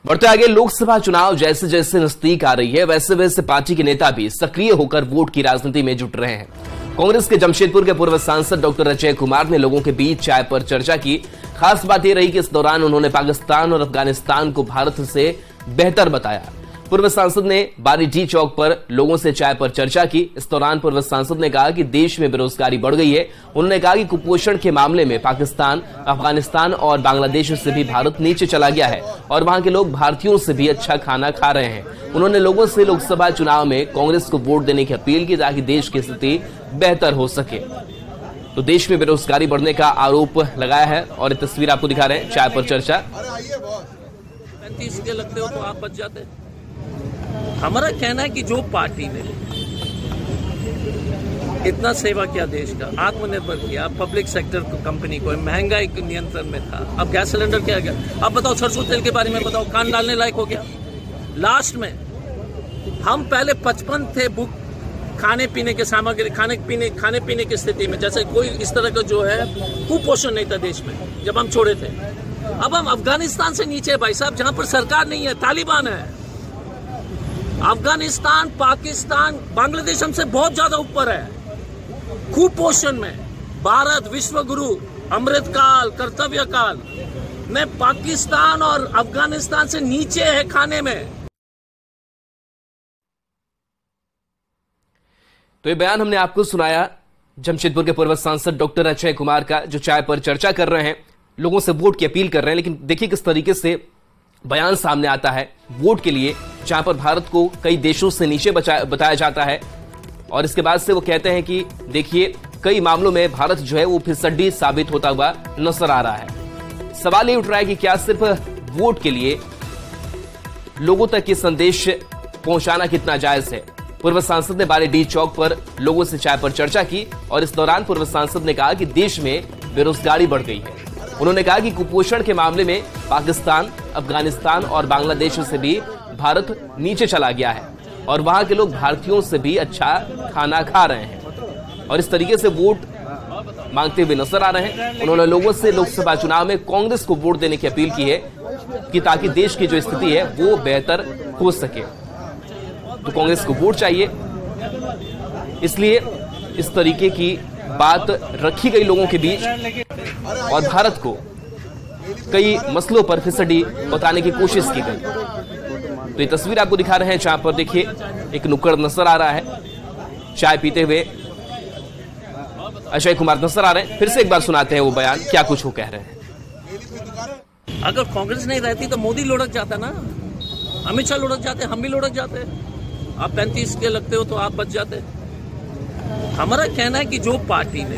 बढ़ते आगे लोकसभा चुनाव जैसे जैसे नजदीक आ रही है वैसे वैसे पार्टी के नेता भी सक्रिय होकर वोट की राजनीति में जुट रहे हैं। कांग्रेस के जमशेदपुर के पूर्व सांसद डॉक्टर अजय कुमार ने लोगों के बीच चाय पर चर्चा की। खास बात यह रही कि इस दौरान उन्होंने पाकिस्तान और अफगानिस्तान को भारत से बेहतर बताया। पूर्व सांसद ने बारीडीह चौक पर लोगों से चाय पर चर्चा की। इस दौरान पूर्व सांसद ने कहा कि देश में बेरोजगारी बढ़ गई है। उन्होंने कहा कि कुपोषण के मामले में पाकिस्तान, अफगानिस्तान और बांग्लादेश से भी भारत नीचे चला गया है और वहां के लोग भारतीयों से भी अच्छा खाना खा रहे हैं। उन्होंने लोगों से लोकसभा चुनाव में कांग्रेस को वोट देने की अपील की ताकि देश की स्थिति बेहतर हो सके। तो देश में बेरोजगारी बढ़ने का आरोप लगाया है और ये तस्वीर आपको दिखा रहे हैं चाय पर चर्चा। 35 के लगते हो तो आप बच जाते। हमारा कहना है कि जो पार्टी ने इतना सेवा किया, देश का आत्मनिर्भर किया, पब्लिक सेक्टर को, कंपनी को, महंगाई के नियंत्रण में था, अब गैस सिलेंडर क्या गया, अब बताओ सरसों तेल के बारे में बताओ, कान डालने लायक हो गया। लास्ट में हम पहले 55 थे बुक खाने पीने के सामग्री, खाने पीने की स्थिति में, जैसे कोई इस तरह का जो है कुपोषण नहीं था देश में जब हम छोड़े थे। अब हम अफगानिस्तान से नीचे भाई साहब, जहां पर सरकार नहीं है, तालिबान है। अफगानिस्तान, पाकिस्तान, बांग्लादेश हमसे बहुत ज्यादा ऊपर है कुपोषण में। भारत विश्व गुरु, अमृतकाल, कर्तव्य काल में पाकिस्तान और अफगानिस्तान से नीचे है खाने में। तो ये बयान हमने आपको सुनाया जमशेदपुर के पूर्व सांसद डॉक्टर अजय कुमार का, जो चाय पर चर्चा कर रहे हैं, लोगों से वोट की अपील कर रहे हैं। लेकिन देखिए किस तरीके से बयान सामने आता है वोट के लिए, जहां पर भारत को कई देशों से नीचे बताया जाता है और इसके बाद से वो कहते हैं कि देखिए कई मामलों में भारत जो है वो फिसड्डी साबित होता हुआ नजर आ रहा है। सवाल ये उठ रहा है कि क्या सिर्फ वोट के लिए लोगों तक ये संदेश पहुंचाना कितना जायज है। पूर्व सांसद ने बारीडीह चौक पर लोगों से चाय पर चर्चा की और इस दौरान पूर्व सांसद ने कहा कि देश में बेरोजगारी बढ़ गई है। उन्होंने कहा कि कुपोषण के मामले में पाकिस्तान, अफगानिस्तान और बांग्लादेश से भी भारत नीचे चला गया है और वहां के लोग भारतीयों से भी अच्छा खाना खा रहे हैं और इस तरीके से वोट मांगते हुए नजर आ रहे हैं। उन्होंने लोगों से लोकसभा चुनाव में कांग्रेस को वोट देने की अपील की है कि ताकि देश की जो स्थिति है वो बेहतर हो सके। तो कांग्रेस को वोट चाहिए, इसलिए इस तरीके की बात रखी गई लोगों के बीच और भारत को कई मसलों पर फिसड्डी बताने की कोशिश की गई। तो ये तस्वीर आपको दिखा रहे हैं जहां पर देखिए एक नुक्कड़ नजर आ रहा है, चाय पीते हुए अजय कुमार नजर आ रहे हैं। फिर से एक बार सुनाते हैं वो बयान, क्या कुछ वो कह रहे हैं। अगर कांग्रेस नहीं रहती तो मोदी लुढ़क जाता ना, अमित शाह लुढ़क जाते, हम भी लुढ़क जाते। आप 35 के लगते हो तो आप बच जाते। हमारा कहना है कि जो पार्टी ने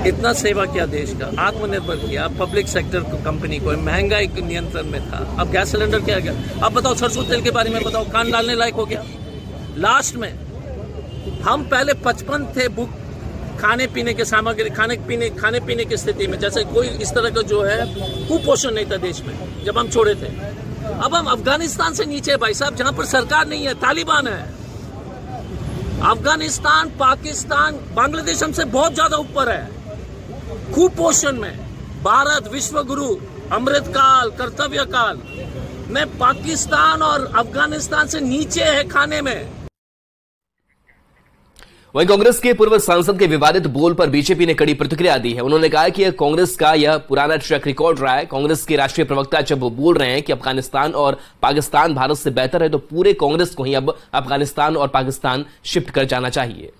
इतना सेवा किया, देश का आत्मनिर्भर किया, पब्लिक सेक्टर को, कंपनी को, महंगाई के नियंत्रण में था, अब गैस सिलेंडर क्या गया, अब बताओ सरसों तेल के बारे में बताओ, कान डालने लायक हो गया। लास्ट में हम पहले 55 थे बुक खाने पीने के सामग्री, खाने पीने की स्थिति में, जैसे कोई इस तरह का जो है कुपोषण नहीं था देश में जब हम छोड़े थे। अब हम अफगानिस्तान से नीचे भाई साहब, जहां पर सरकार नहीं है, तालिबान है। अफगानिस्तान, पाकिस्तान, बांग्लादेश हमसे बहुत ज्यादा ऊपर है कुपोषण में। भारत विश्व गुरु, अमृतकाल, कर्तव्य काल में पाकिस्तान और अफगानिस्तान से नीचे है खाने में। वहीं कांग्रेस के पूर्व सांसद के विवादित बोल पर बीजेपी ने कड़ी प्रतिक्रिया दी है। उन्होंने कहा कि कांग्रेस का यह पुराना ट्रैक रिकॉर्ड रहा है। कांग्रेस के राष्ट्रीय प्रवक्ता जब वो बोल रहे हैं कि अफगानिस्तान और पाकिस्तान भारत से बेहतर है, तो पूरे कांग्रेस को ही अब अफगानिस्तान और पाकिस्तान शिफ्ट कर जाना चाहिए।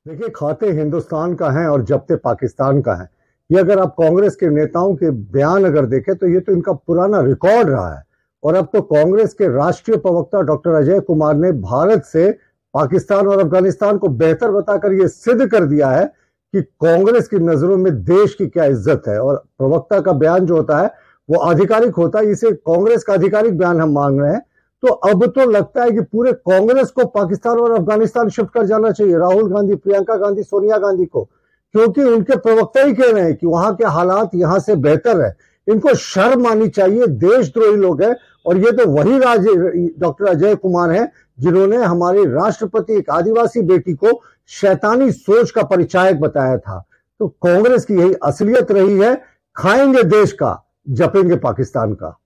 देखिए, खाते हिंदुस्तान का है और जब्ते पाकिस्तान का है। ये अगर आप कांग्रेस के नेताओं के बयान अगर देखें तो ये तो इनका पुराना रिकॉर्ड रहा है। और अब तो कांग्रेस के राष्ट्रीय प्रवक्ता डॉक्टर अजय कुमार ने भारत से पाकिस्तान और अफगानिस्तान को बेहतर बताकर यह सिद्ध कर दिया है कि कांग्रेस की नजरों में देश की क्या इज्जत है। और प्रवक्ता का बयान जो होता है वो आधिकारिक होता है, इसे कांग्रेस का आधिकारिक बयान हम मांग रहे हैं। तो अब तो लगता है कि पूरे कांग्रेस को पाकिस्तान और अफगानिस्तान शिफ्ट कर जाना चाहिए, राहुल गांधी, प्रियंका गांधी, सोनिया गांधी को, क्योंकि उनके प्रवक्ता ही कह रहे हैं कि वहां के हालात यहां से बेहतर है। इनको शर्म आनी चाहिए, देशद्रोही लोग हैं। और ये तो वही डॉक्टर अजय कुमार हैं जिन्होंने हमारे राष्ट्रपति एक आदिवासी बेटी को शैतानी सोच का परिचायक बताया था। तो कांग्रेस की यही असलियत रही है, खाएंगे देश का, जपेंगे पाकिस्तान का।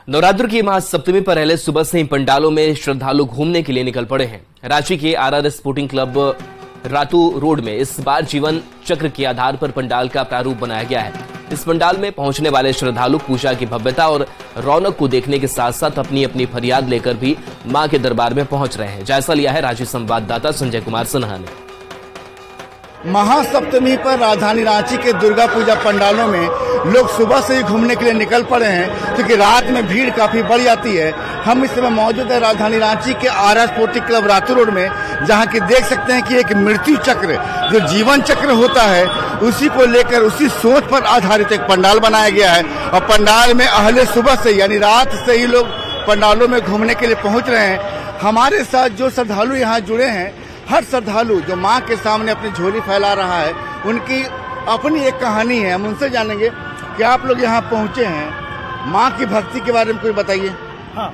नवरात्र की महासप्तमी पर पहले सुबह से ही पंडालों में श्रद्धालु घूमने के लिए निकल पड़े हैं। रांची के RRS sporting club Ratu road में इस बार जीवन चक्र के आधार पर पंडाल का प्रारूप बनाया गया है। इस पंडाल में पहुंचने वाले श्रद्धालु पूजा की भव्यता और रौनक को देखने के साथ साथ अपनी अपनी फरियाद लेकर भी मां के दरबार में पहुंच रहे हैं। जायजा लिया है रांची संवाददाता संजय कुमार सिन्हा ने। महासप्तमी पर राजधानी रांची के दुर्गा पूजा पंडालों में लोग सुबह से ही घूमने के लिए निकल पड़े हैं, क्योंकि रात में भीड़ काफी बढ़ जाती है। हम इस समय मौजूद है राजधानी रांची के RRS sporting club Ratu road में, जहां की देख सकते हैं कि एक मृत्यु चक्र जो जीवन चक्र होता है उसी को लेकर, उसी सोच पर आधारित एक पंडाल बनाया गया है। और पंडाल में अहले सुबह से यानी रात से ही लोग पंडालों में घूमने के लिए पहुंच रहे हैं। हमारे साथ जो श्रद्धालु यहाँ जुड़े हैं, हर श्रद्धालु जो माँ के सामने अपनी झोली फैला रहा है, उनकी अपनी एक कहानी है। हम उनसे जानेंगे कि आप लोग यहाँ पहुँचे हैं, माँ की भक्ति के बारे में कुछ बताइए। हाँ,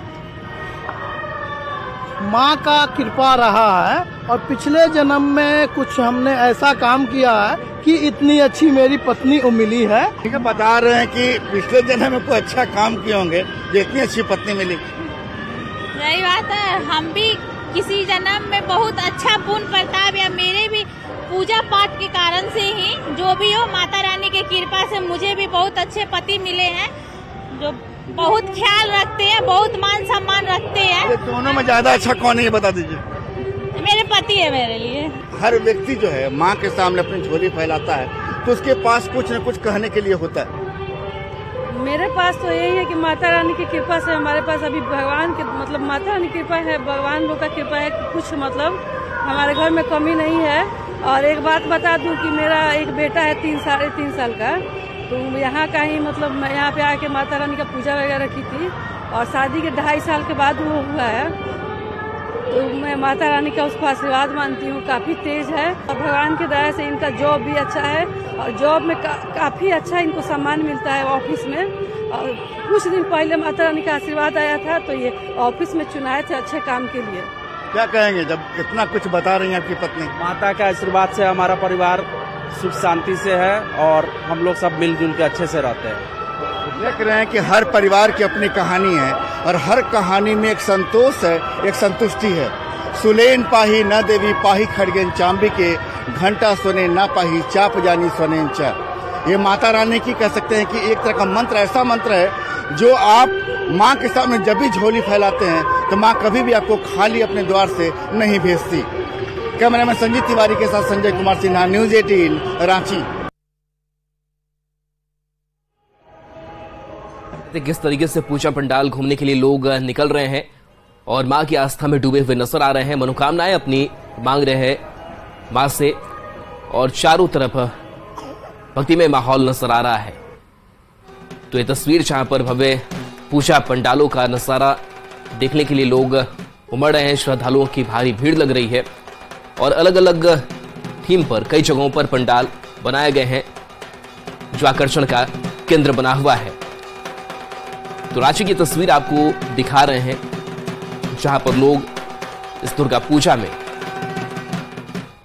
माँ का कृपा रहा है और पिछले जन्म में कुछ हमने ऐसा काम किया है कि इतनी अच्छी मेरी पत्नी मिली है। ठीक है, बता रहे हैं कि पिछले जन्म में कोई अच्छा काम किए होंगे जो इतनी अच्छी पत्नी मिली। सही बात है, हम भी किसी जन्म में बहुत अच्छा पुण्य प्रताप या मेरे भी पूजा पाठ के कारण से ही जो भी हो, माता रानी के कृपा से मुझे भी बहुत अच्छे पति मिले हैं जो बहुत ख्याल रखते हैं, बहुत मान सम्मान रखते हैं। दोनों में ज्यादा अच्छा कौन है ये बता दीजिए। मेरे पति है मेरे लिए। हर व्यक्ति जो है माँ के सामने अपनी झोली फैलाता है तो उसके पास कुछ न कुछ कहने के लिए होता है। मेरे पास तो यही है कि माता रानी की कृपा से हमारे पास अभी भगवान के मतलब माता रानी की कृपा है, भगवान लोग का कृपा है कि कुछ मतलब हमारे घर में कमी नहीं है। और एक बात बता दूं कि मेरा एक बेटा है 3-3.5 साल का, तो यहाँ का ही मतलब मैं यहाँ पे आके माता रानी का पूजा वगैरह की थी और शादी के 2.5 साल के बाद वो हुआ है। तो मैं माता रानी का उसको आशीर्वाद मानती हूँ, काफ़ी तेज है और भगवान की दया से इनका जॉब भी अच्छा है और जॉब में काफ़ी अच्छा इनको सम्मान मिलता है ऑफिस में। और कुछ दिन पहले माता रानी का आशीर्वाद आया था तो ये ऑफिस में चुनाए थे अच्छे काम के लिए। क्या कहेंगे जब इतना कुछ बता रही हैं आपकी पत्नी? माता के आशीर्वाद से हमारा परिवार सुख शांति से है और हम लोग सब मिलजुल के अच्छे से रहते हैं। देख रहे हैं कि हर परिवार की अपनी कहानी है और हर कहानी में एक संतोष है, एक संतुष्टि है। सुलेन पाही न देवी पाही खड़गेन चांबी के, घंटा सोने न पाही चाप जानी सोनेन चा। ये माता रानी की कह सकते हैं कि एक तरह का मंत्र, ऐसा मंत्र है जो आप माँ के सामने जब भी झोली फैलाते हैं तो माँ कभी भी आपको खाली अपने द्वार से नहीं भेजती। कैमरामैन संजीत तिवारी के साथ संजय कुमार सिन्हा, न्यूज़ 18 रांची। किस तरीके से पूजा पंडाल घूमने के लिए लोग निकल रहे हैं और मां की आस्था में डूबे हुए नजर आ रहे हैं, मनोकामनाएं अपनी मांग रहे हैं मां से और चारों तरफ भक्तिमय माहौल नजर आ रहा है। तो ये तस्वीर जहां पर भव्य पूजा पंडालों का नजारा देखने के लिए लोग उमड़ रहे हैं, श्रद्धालुओं की भारी भीड़ लग रही है और अलग अलग थीम पर कई जगहों पर पंडाल बनाए गए हैं जो आकर्षण का केंद्र बना हुआ है। तो रांची की तस्वीर आपको दिखा रहे हैं जहां पर लोग इस दुर्गा पूजा में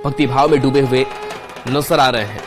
भक्ति भाव में डूबे हुए नजर आ रहे हैं।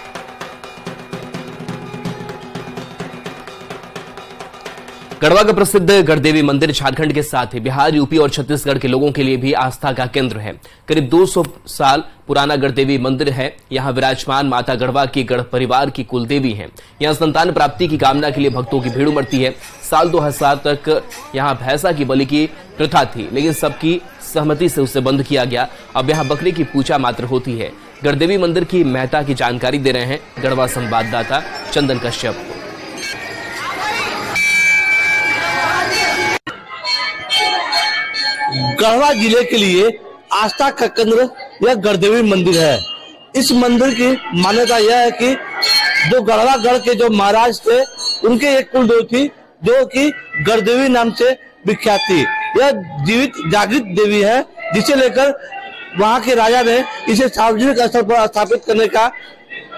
गढ़वा का प्रसिद्ध गढ़देवी मंदिर झारखंड के साथ ही बिहार, यूपी और छत्तीसगढ़ के लोगों के लिए भी आस्था का केंद्र है। करीब 200 साल पुराना गढ़देवी मंदिर है। यहाँ विराजमान माता गढ़वा की गढ़ परिवार की कुलदेवी हैं। यहाँ संतान प्राप्ति की कामना के लिए भक्तों की भीड़ उमड़ती है। साल 2000 तक यहाँ भैंसा की बलि की प्रथा थी, लेकिन सबकी सहमति से उसे बंद किया गया। अब यहाँ बकरी की पूजा मात्र होती है। गढ़देवी मंदिर की महत्ता की जानकारी दे रहे हैं गढ़वा संवाददाता चंदन कश्यप। गढ़वा जिले के लिए आस्था का केंद्र यह गढ़देवी मंदिर है। इस मंदिर की मान्यता यह है कि जो गढ़वा गढ़ के जो महाराज थे उनके एक कुलदेवी थी जो कि गढ़देवी नाम से विख्यात थी। यह जीवित जागृत देवी है जिसे लेकर वहाँ के राजा ने इसे सार्वजनिक स्थल पर स्थापित करने का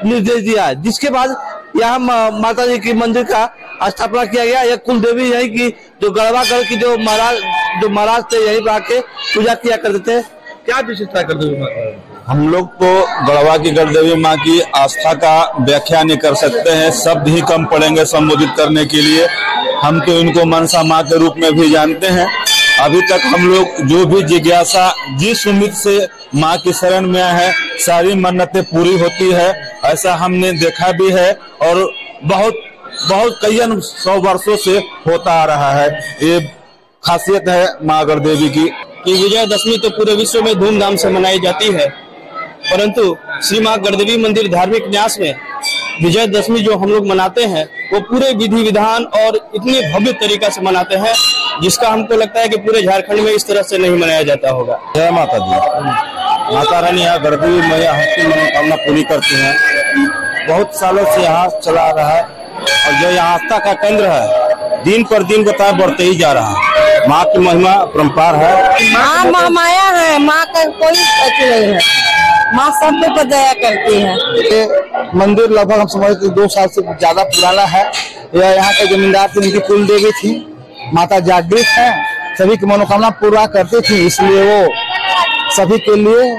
निर्देश दिया है, जिसके बाद यहाँ माता जी की मंदिर का स्थापना किया गया। यह कुल देवी यही की जो गढ़वागढ़ की जो महाराज थे यहीं पर आके पूजा किया करते थे। क्या विशेषता करते थे? हम लोग तो गढ़वा की गढ़देवी माँ की आस्था का व्याख्या नहीं कर सकते हैं, शब्द ही कम पड़ेंगे संबोधित करने के लिए। हम तो इनको मनसा माँ के रूप में भी जानते हैं। अभी तक हम लोग जो भी जिज्ञासा जिस उम्मीद से माँ की शरण में है, सारी मन्नतें पूरी होती है, ऐसा हमने देखा भी है और बहुत कई 100 वर्षों से होता आ रहा है। ये खासियत है माँ गढ़देवी की कि विजयदशमी तो पूरे विश्व में धूमधाम से मनाई जाती है, परंतु श्री माँ गढ़देवी मंदिर धार्मिक न्यास में विजयदशमी जो हम लोग मनाते हैं वो पूरे विधि विधान और इतने भव्य तरीका से मनाते हैं, जिसका हमको लगता है कि पूरे झारखंड में इस तरह से नहीं मनाया जाता होगा। जय माता दी। माता रानी यहाँ गढ़देवी मैया हर मनोकामना पूरी करती हैं। बहुत सालों से यहाँ चला रहा है और जो यहाँ आस्था का केंद्र है, दिन पर दिन बताया बढ़ते ही जा रहा है। माँ की महिमा परम्पार है। माँ माया है, माँ का कोई नहीं है, माँ सब पे दया करती है। ये मंदिर लगभग हम समझते 2 साल से ज्यादा पुराना है। यह यहाँ के जमींदार थे, उनकी कुल देवी थी, माता जागृत है, सभी की मनोकामना पूरा करती थी, इसलिए वो सभी के लिए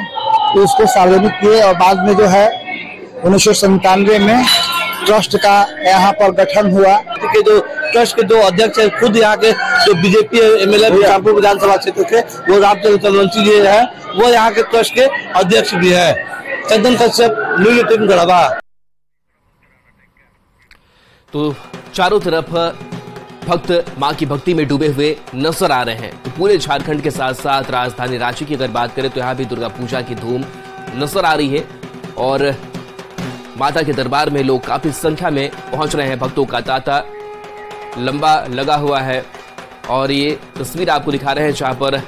उसको सार्वजनिक किए। और बाद में जो है 1997 में ट्रस्ट का यहाँ पर गठन हुआ। के जो ट्रस्ट के 2 अध्यक्ष है, खुद यहाँ के जो बीजेपी एमएलए कानपुर विधानसभा क्षेत्र के वो रामचंद्र चंद्रवंशी जी है, वो यहाँ के ट्रस्ट के अध्यक्ष भी है। चंदन कश्यप, न्यूज़ 18 गढ़वा। तो चारों तरफ भक्त मां की भक्ति में डूबे हुए नजर आ रहे हैं। तो पूरे झारखंड के साथ साथ राजधानी रांची की अगर बात करें तो यहाँ भी दुर्गा पूजा की धूम नजर आ रही है और माता के दरबार में लोग काफी संख्या में पहुंच रहे हैं। भक्तों का तांता लंबा लगा हुआ है और ये तस्वीर आपको दिखा रहे हैं जहां पर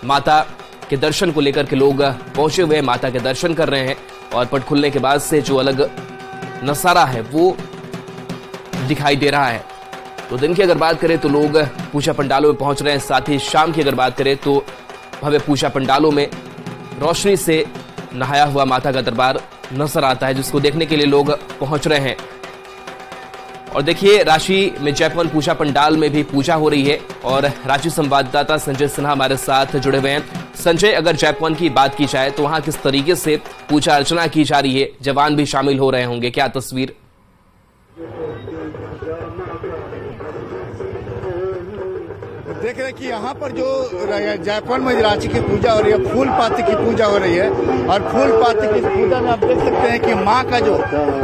माता के दर्शन को लेकर के लोग पहुंचे हुए हैं, माता के दर्शन कर रहे हैं और पट खुलने के बाद से जो अलग नजारा है वो दिखाई दे रहा है। तो दिन की अगर बात करें तो लोग पूजा पंडालों में पहुंच रहे हैं, साथ ही शाम की अगर बात करें तो भव्य पूजा पंडालों में रोशनी से नहाया हुआ माता का दरबार नजर आता है, जिसको देखने के लिए लोग पहुंच रहे हैं। और देखिए रांची में जयपवन पूजा पंडाल में भी पूजा हो रही है और रांची संवाददाता संजय सिन्हा हमारे साथ जुड़े हुए हैं। संजय, अगर जयपवन की बात की जाए तो वहां किस तरीके से पूजा अर्चना की जा रही है, जवान भी शामिल हो रहे होंगे, क्या तस्वीर? देख रहे हैं कि यहाँ पर जो जयपवन में रांची की पूजा हो रही है, फूल पाती की पूजा हो रही है और फूल पाती की पूजा में आप देख सकते हैं कि माँ का जो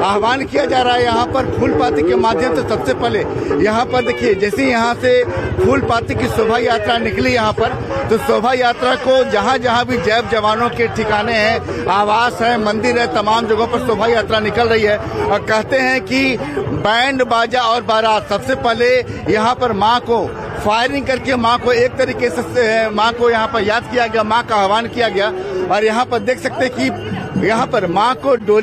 आह्वान किया जा रहा है यहाँ पर फूल पाती के माध्यम से। सबसे पहले यहाँ पर देखिए, जैसे यहाँ से फूल पाती की शोभा यात्रा निकली यहाँ पर, तो शोभा यात्रा को जहाँ जहाँ भी जैव जवानों के ठिकाने हैं, आवास है, मंदिर है, तमाम जगहों पर शोभा यात्रा निकल रही है। और कहते हैं कि बैंड बाजा और बारात सबसे पहले यहाँ पर माँ को फायरिंग करके माँ को एक तरीके से माँ को यहाँ पर याद किया गया, माँ का आह्वान किया गया। और यहाँ पर देख सकते हैं कि यहाँ पर माँ को डोली